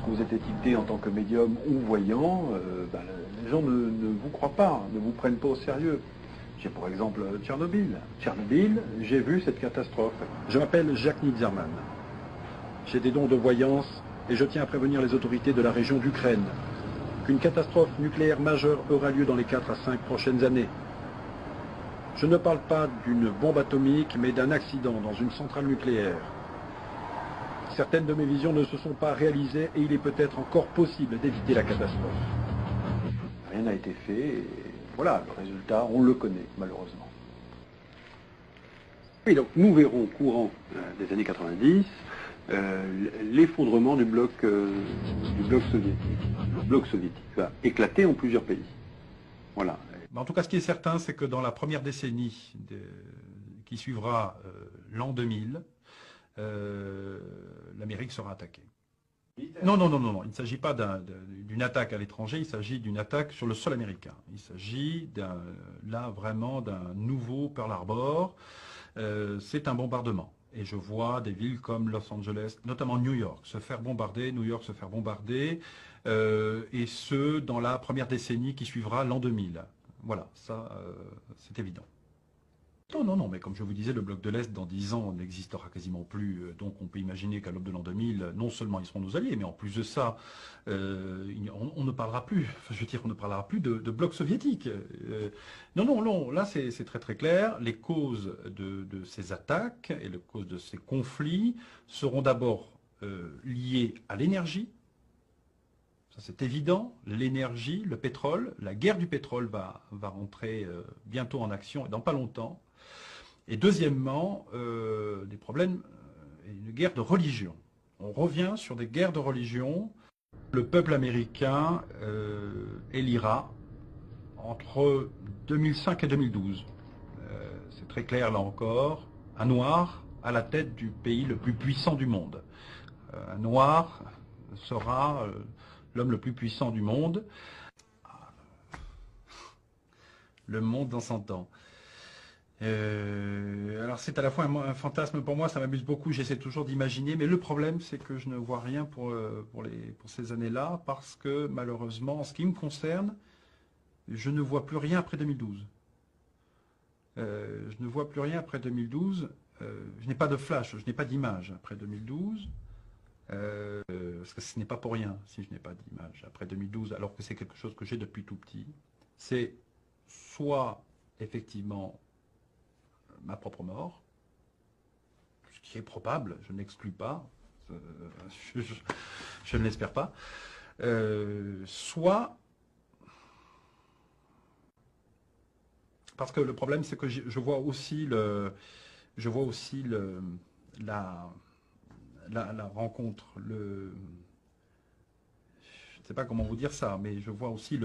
lorsque vous êtes étiqueté en tant que médium ou voyant, les gens ne vous croient pas, ne vous prennent pas au sérieux. J'ai pour exemple Tchernobyl. Tchernobyl, j'ai vu cette catastrophe. Je m'appelle Jacques Nitzerman. J'ai des dons de voyance et je tiens à prévenir les autorités de la région d'Ukraine qu'une catastrophe nucléaire majeure aura lieu dans les 4 à 5 prochaines années. Je ne parle pas d'une bombe atomique, mais d'un accident dans une centrale nucléaire. Certaines de mes visions ne se sont pas réalisées et il est peut-être encore possible d'éviter la catastrophe. Rien n'a été fait et voilà, le résultat, on le connaît malheureusement. Oui, donc nous verrons courant des années 90 l'effondrement du bloc soviétique. Le bloc soviétique va éclater en plusieurs pays. Voilà. En tout cas, ce qui est certain, c'est que dans la première décennie qui suivra l'an 2000, l'Amérique sera attaquée. Non, non, non, non, non. Il ne s'agit pas d'une attaque à l'étranger, il s'agit d'une attaque sur le sol américain. Il s'agit là vraiment d'un nouveau Pearl Harbor. C'est un bombardement. Et je vois des villes comme Los Angeles, notamment New York, se faire bombarder, New York se faire bombarder, et ce, dans la première décennie qui suivra l'an 2000. Voilà, ça, c'est évident. Non, non, non, mais comme je vous disais, le bloc de l'Est, dans 10 ans, n'existera quasiment plus. Donc on peut imaginer qu'à l'aube de l'an 2000, non seulement ils seront nos alliés, mais en plus de ça, on ne parlera plus, enfin, je veux dire, on ne parlera plus de bloc soviétique. Non, non, non, là c'est très très clair. Les causes de ces attaques et les causes de ces conflits seront d'abord liées à l'énergie. Ça c'est évident, l'énergie, le pétrole, la guerre du pétrole va rentrer bientôt en action et dans pas longtemps. Et deuxièmement, des problèmes, une guerre de religion. On revient sur des guerres de religion. Le peuple américain élira entre 2005 et 2012. C'est très clair là encore, un noir à la tête du pays le plus puissant du monde. Un noir sera l'homme le plus puissant du monde. Le monde dans 100 ans. Alors c'est à la fois un fantasme pour moi, ça m'amuse beaucoup, j'essaie toujours d'imaginer, mais le problème c'est que je ne vois rien pour ces années-là, parce que malheureusement, en ce qui me concerne, je ne vois plus rien après 2012. Je ne vois plus rien après 2012, je n'ai pas de flash, je n'ai pas d'image après 2012, parce que ce n'est pas pour rien si je n'ai pas d'image après 2012, alors que c'est quelque chose que j'ai depuis tout petit. C'est soit effectivement ma propre mort, ce qui est probable, je n'exclus pas, je ne l'espère pas, soit, parce que le problème c'est que je vois aussi la rencontre, je ne sais pas comment vous dire ça, mais je vois aussi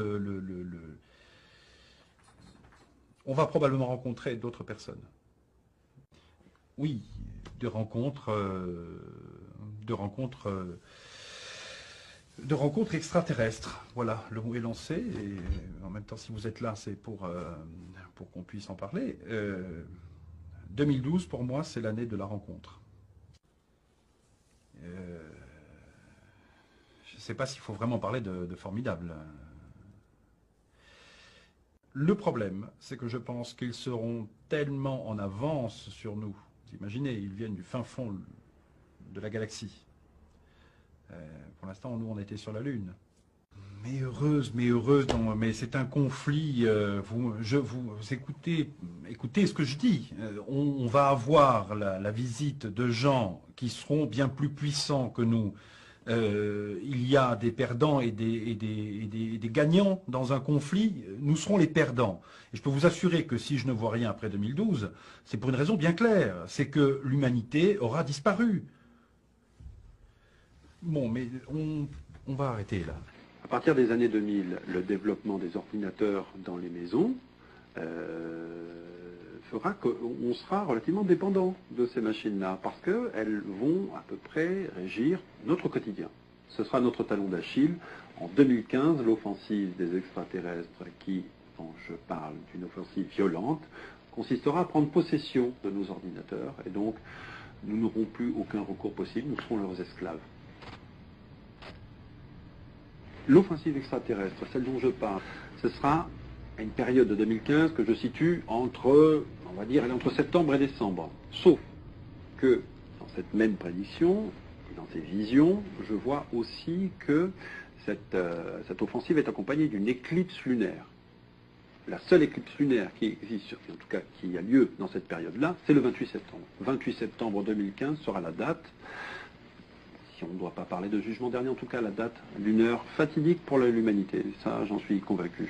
on va probablement rencontrer d'autres personnes. Oui, de rencontres extraterrestres. Voilà, le mot est lancé. Et en même temps, si vous êtes là, c'est pour qu'on puisse en parler. 2012, pour moi, c'est l'année de la rencontre. Je ne sais pas s'il faut vraiment parler de formidable. Le problème, c'est que je pense qu'ils seront tellement en avance sur nous. Vous imaginez, ils viennent du fin fond de la galaxie. Pour l'instant, nous, on était sur la Lune. Mais heureuse, non, mais c'est un conflit. Vous écoutez ce que je dis. On va avoir la visite de gens qui seront bien plus puissants que nous. Il y a des perdants et des gagnants dans un conflit, nous serons les perdants. Et je peux vous assurer que si je ne vois rien après 2012, c'est pour une raison bien claire, c'est que l'humanité aura disparu. Bon, mais on va arrêter là. À partir des années 2000, le développement des ordinateurs dans les maisons fera qu'on sera relativement dépendant de ces machines-là, parce qu'elles vont à peu près régir notre quotidien. Ce sera notre talon d'Achille. En 2015, l'offensive des extraterrestres, quand je parle d'une offensive violente, consistera à prendre possession de nos ordinateurs, et donc nous n'aurons plus aucun recours possible, nous serons leurs esclaves. L'offensive extraterrestre, celle dont je parle, ce sera à une période de 2015 que je situe entre, on va dire, entre septembre et décembre. Sauf que dans cette même prédiction, dans ces visions, je vois aussi que cette offensive est accompagnée d'une éclipse lunaire. La seule éclipse lunaire qui existe, en tout cas qui a lieu dans cette période-là, c'est le 28 septembre. 28 septembre 2015 sera la date, si on ne doit pas parler de jugement dernier, en tout cas la date d'une heure fatidique pour l'humanité. Ça, j'en suis convaincu.